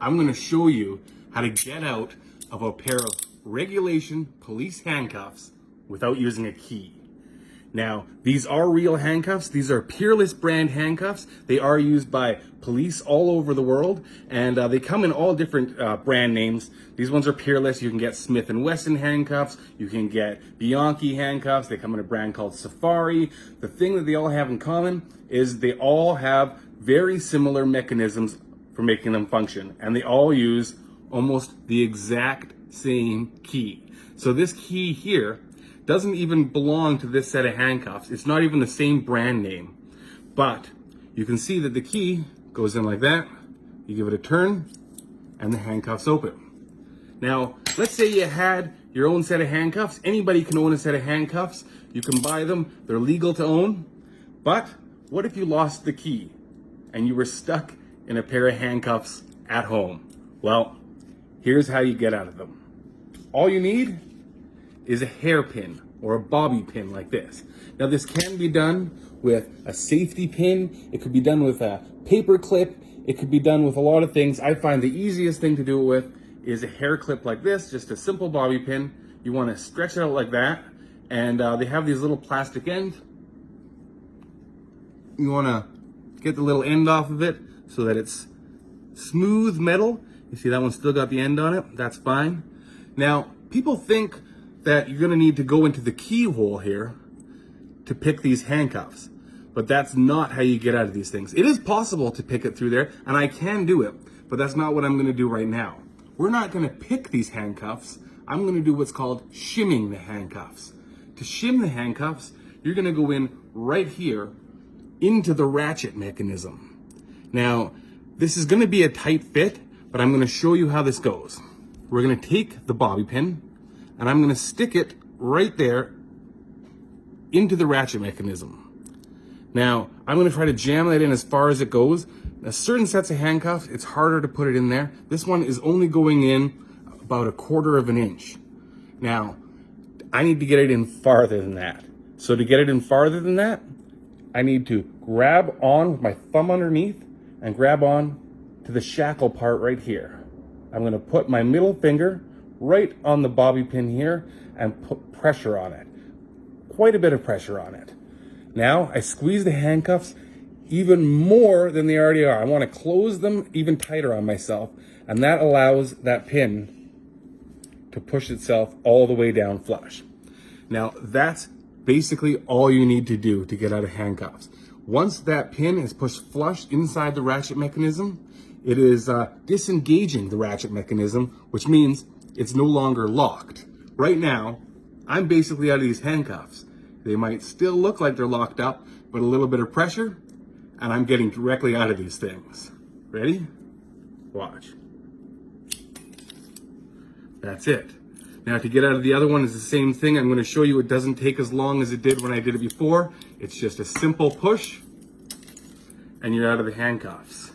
I'm going to show you how to get out of a pair of regulation police handcuffs without using a key. Now, these are real handcuffs. These are Peerless brand handcuffs. They are used by police all over the world, and they come in all different brand names. These ones are Peerless. You can get Smith & Wesson handcuffs. You can get Bianchi handcuffs. They come in a brand called Safari. The thing that they all have in common is they all have very similar mechanisms for making them function, and they all use almost the exact same key. So this key here doesn't even belong to this set of handcuffs. It's not even the same brand name. But you can see that the key goes in like that. You give it a turn and the handcuffs open. Now, let's say you had your own set of handcuffs. Anybody can own a set of handcuffs. You can buy them. They're legal to own. But what if you lost the key and you were stuck in a pair of handcuffs at home? Well, here's how you get out of them. All you need is a hairpin or a bobby pin like this. Now this can be done with a safety pin. It could be done with a paper clip. It could be done with a lot of things. I find the easiest thing to do it with is a hair clip like this, just a simple bobby pin. You want to stretch it out like that, and they have these little plastic ends. You want to get the little end off of it so that it's smooth metal. You see that one still got the end on it? That's fine. Now, people think that you're gonna need to go into the keyhole here to pick these handcuffs, but that's not how you get out of these things. It is possible to pick it through there, and I can do it, but that's not what I'm gonna do right now. We're not gonna pick these handcuffs. I'm gonna do what's called shimming the handcuffs. To shim the handcuffs, you're gonna go in right here into the ratchet mechanism. Now, this is gonna be a tight fit, but I'm gonna show you how this goes. We're gonna take the bobby pin, and I'm gonna stick it right there into the ratchet mechanism. Now, I'm gonna try to jam that in as far as it goes. Now, certain sets of handcuffs, it's harder to put it in there. This one is only going in about 1/4 of an inch. Now, I need to get it in farther than that. So to get it in farther than that, I need to grab on with my thumb underneath and grab on to the shackle part right here. I'm gonna put my middle finger right on the bobby pin here and put pressure on it. Quite a bit of pressure on it. Now I squeeze the handcuffs even more than they already are. I want to close them even tighter on myself, and that allows that pin to push itself all the way down flush. Now that's basically all you need to do to get out of handcuffs. Once that pin is pushed flush inside the ratchet mechanism, it is disengaging the ratchet mechanism, which means it's no longer locked. Right now, I'm basically out of these handcuffs. They might still look like they're locked up, but a little bit of pressure, and I'm getting directly out of these things. Ready? Watch. That's it. Now to get out of the other one is the same thing. I'm gonna show you it doesn't take as long as it did when I did it before. It's just a simple push, and you're out of the handcuffs.